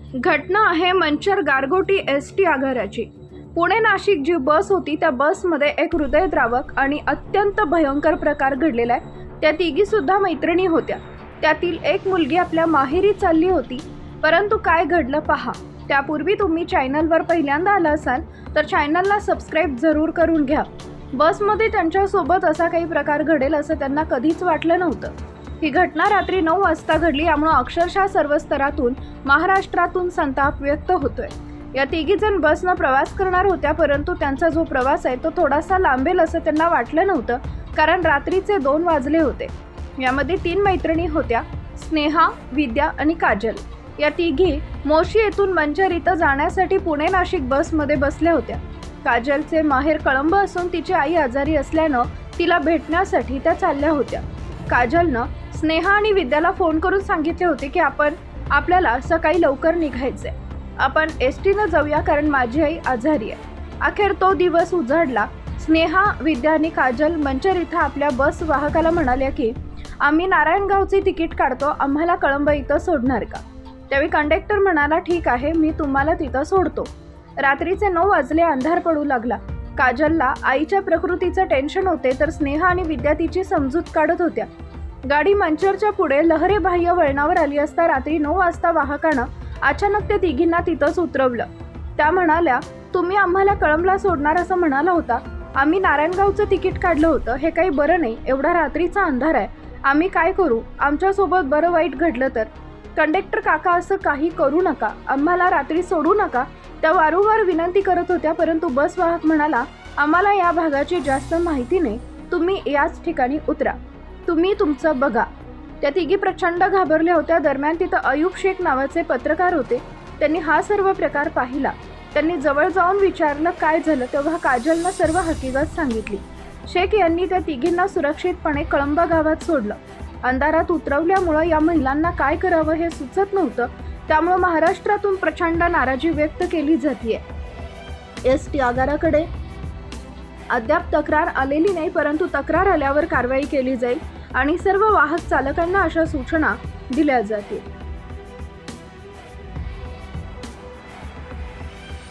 घटना आहे मंचर गारगोटी एसटी आगाराची। पुणे नाशिक जी बस होती त्या बसमध्ये एक हृदयद्रावक आणि अत्यंत भयंकर प्रकार घडलेला आहे। त्या तिघी सुद्धा मैत्रिणी होत्या। त्यातील एक मुलगी आपल्या माहेरी चालली होती, परंतु काय घडलं पहा। त्यापूर्वी तुम्ही चॅनलवर पहिल्यांदा आला असाल तर चॅनलला सबस्क्राइब जरूर करून घ्या। बसमध्ये त्यांच्यासोबत असा काही प्रकार घडेल असं त्यांना कधीच वाटलं नव्हतं। ही घटना रात्री 9 वाजता घडली, यामुळे अक्षरशः सर्व स्तरातून महाराष्ट्रातून संताप व्यक्त होतोय। या तिघी जण बसनं प्रवास करणार होत्या, परंतु त्यांचा जो प्रवास आहे तो थोडासा लांबेल असं त्यांना वाटलं नव्हतं, कारण रात्रीचे 2 वाजले होते। यामध्ये 3 मैत्रिणी होत्या, स्नेहा, विद्या आणि काजल। या तिघी मोशी येथून मंचर इथं जाण्यासाठी पुणे नाशिक बसमध्ये बसल्या होत्या। काजलचे माहेर कळंब असून तिची आई आजारी असल्यानं तिला भेटण्यासाठी त्या चालल्या होत्या। काजलनं स्नेहा आणि विद्याला फोन करून सांगितले होते की आपल्याला सकाळी लवकर निघायचंय, आपण एसटीनं जाऊया कारण माझी आई आजारी आहे। अखेर तो दिवस उजाडला। स्नेहा, विद्या आणि काजल मंचर इथं आपल्या बस वाहकाला म्हणाल्या की आम्ही नारायणगावचे तिकीट काढतो, आम्हाला कळंब इथं सोडणार का? त्यावेळी कंडक्टर म्हणाला ठीक आहे, मी तुम्हाला तिथं सोडतो। रात्रीचे 9 वाजले, अंधार पडू लागला। काजलला आईच्या प्रकृतीचं टेन्शन होते, तर स्नेहा आणि विद्या तिची समजूत काढत होत्या। गाडी मंचरच्या पुढे लहरे बाह्य वळणावर आली असता रात्री 9 वाजता वाहकानं अचानक त्या तिघींना तिथंच उतरवलं। त्या म्हणाल्या तुम्ही आम्हाला कळंबला सोडणार असं म्हणाला होता, आम्ही नारायणगावचं तिकीट काढलं होतं, हे काही बरं नाही, एवढा रात्रीचा अंधार आहे, आम्ही काय करू, आमच्यासोबत बरं वाईट घडलं तर? कंडक्टर काका असं काही करू नका, आम्हाला रात्री सोडू नका। त्या वारंवार विनंती करत होत्या, परंतु बस वाहक म्हणाला आम्हाला या भागाची जास्त माहिती नाही, तुम्ही याच ठिकाणी उतरा, तुम्ही तुमचं बघा। त्या तिघी प्रचंड घाबरल्या होत्या। दरम्यान तिथं अयूब शेख नावाचे पत्रकार होते, त्यांनी हा सर्व प्रकार पाहिला। त्यांनी जवळ जाऊन विचारलं काय झालं, तेव्हा काजलनं सर्व हकीकत सांगितली। शेख यांनी त्या तिघींना सुरक्षितपणे कळंबा गावात सोडलं। अंधारात उतरवल्यामुळे या महिलांना काय करावं हे सुचत नव्हतं, त्यामुळे महाराष्ट्रातून प्रचंड नाराजी व्यक्त केली जाते। एसटी आगाराकडे अद्याप तक्रार आलेली नाही, परंतु तक्रार आल्यावर कारवाई केली जाईल आणि सर्व वाहक चालकांना अशा सूचना दिल्या जातील।